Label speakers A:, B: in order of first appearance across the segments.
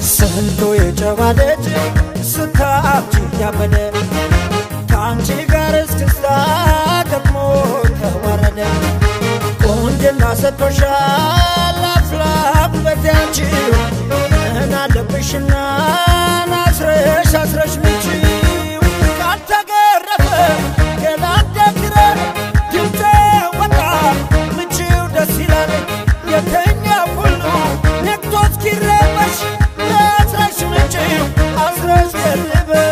A: ስንቱ የጨዋለች ስታብጂ ያበደ ከአንቺ ጋር እስክስታ ገጥሞ ተዋረደ ቆንጅና ሰጥቶሻል አፍላፍ በቲያንቺው እናለብሽና ናስረሽ አስረሽ ምቺው ካልተገረፈ ገላደግረ ድምፄ ወጣ ምቺው ደስ ይላል የተኛ ሁሉ ነቅቶ እስኪረበሽ አስረሽ ምቺው አስረሽ ገርበሽ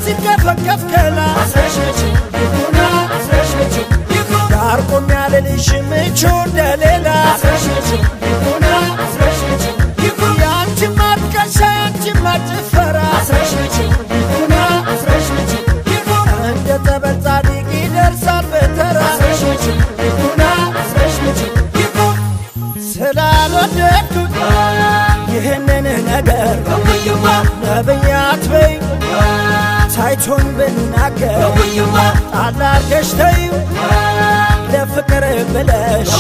A: ሲከፈከፍ ከላ አስረሽ ምቺው ይኩና አስረሽ ምቺው ይኩና ዳር ቆም ያለልሽ ምቹ እንደሌላ አስረሽ ምቺው ይኩና አስረሽ ምቺው ይኩና ያንቺማ ትከሻ ያንቺማ ጭፈራ አስረሽ ምቺው ይኩና አስረሽ ምቺው ይኩና እንደ ጠበል ጻድቅ ይደርሳል በተራ አስረሽ ምቺው ይኩና አስረሽ ምቺው ይኩና ስላልወደድኩት ይህንን ነገር ነብይ አትበይ ሳይቶን ብናገር ጣል አርገሽ ተይው ለፍቅር ብለሽ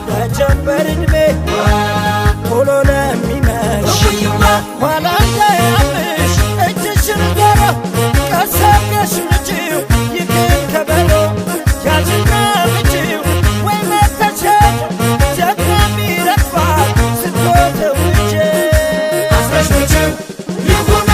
A: ለጀንበር ዕድሜ ቶሎ ለሚመሽ ኋላ እንዳያምሽ እጅሽን ዞሮ ቀስ አርገሽ ምቺው ይቅር ከበሎ ያዝና ምቺው ወይ መተሸት ጀግናም ይረግፋል ስትወተውቼ አስረሽ ምቺው ይኩና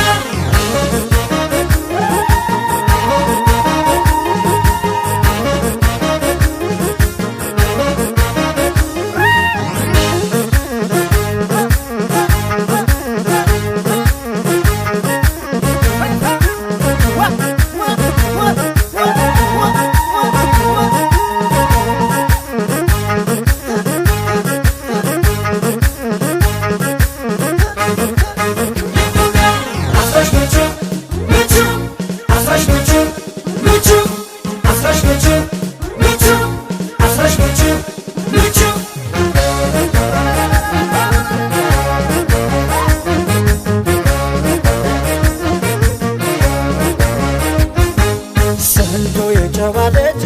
A: ስንቱ የጨዋለች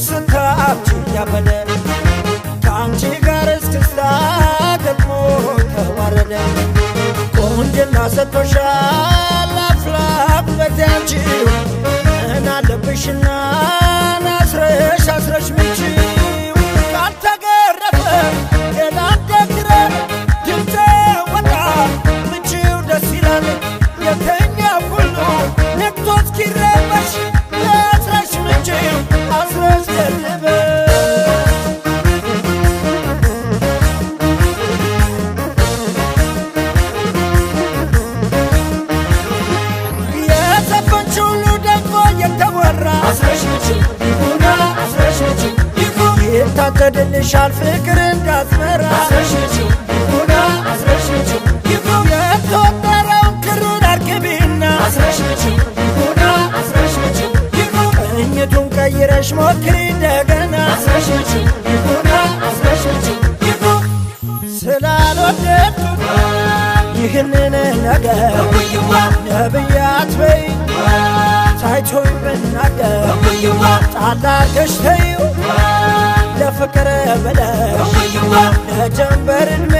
A: ስታብጂ ያበደ ከአንቺ ጋር እስክስታ ገጥሞ ተዋረደ ቆንጅና ሰጥቶሻል አፍላፍ በቲያንቺው እናለብሽና ናስረሽ አስረሽ ምቺው ካልተገረፈ ገላደግረ ድምፄ ወጣ ምቺው ደስ ይላል የተኛ ሁሉ ነቅቶ እስኪረበሽ አስረሽ ምቺው አስረሽ ገርበሽ የዘፈንሽ ሁሉ ደግሞ የተወራ አስረሽ ምቺው ይኩና አስረሽ ምቺው ይኩና ይታጨድልሻል ፍቅር እንዳትመራ አስረሽ ምቺው ይኩና አስረሽ ምቺው ይኩና የተወጠረውን ክሩን አርግቢና አስረሽ ምቺው ይኩና አስረሽ ምቺው ቅኝቱን ቀይረሽ ሞክሪ እንደገና አስረሽ ምቺው ይኩና አስረሽ ምቺው ይኩና ስላልወደድኩት ይህንን ነገር ነብይ አትበይ ሳይቶን ብናገር ጣል አርገሽ ተይው ለፍቅር ብለሽ ለጀንበር ዕድሜ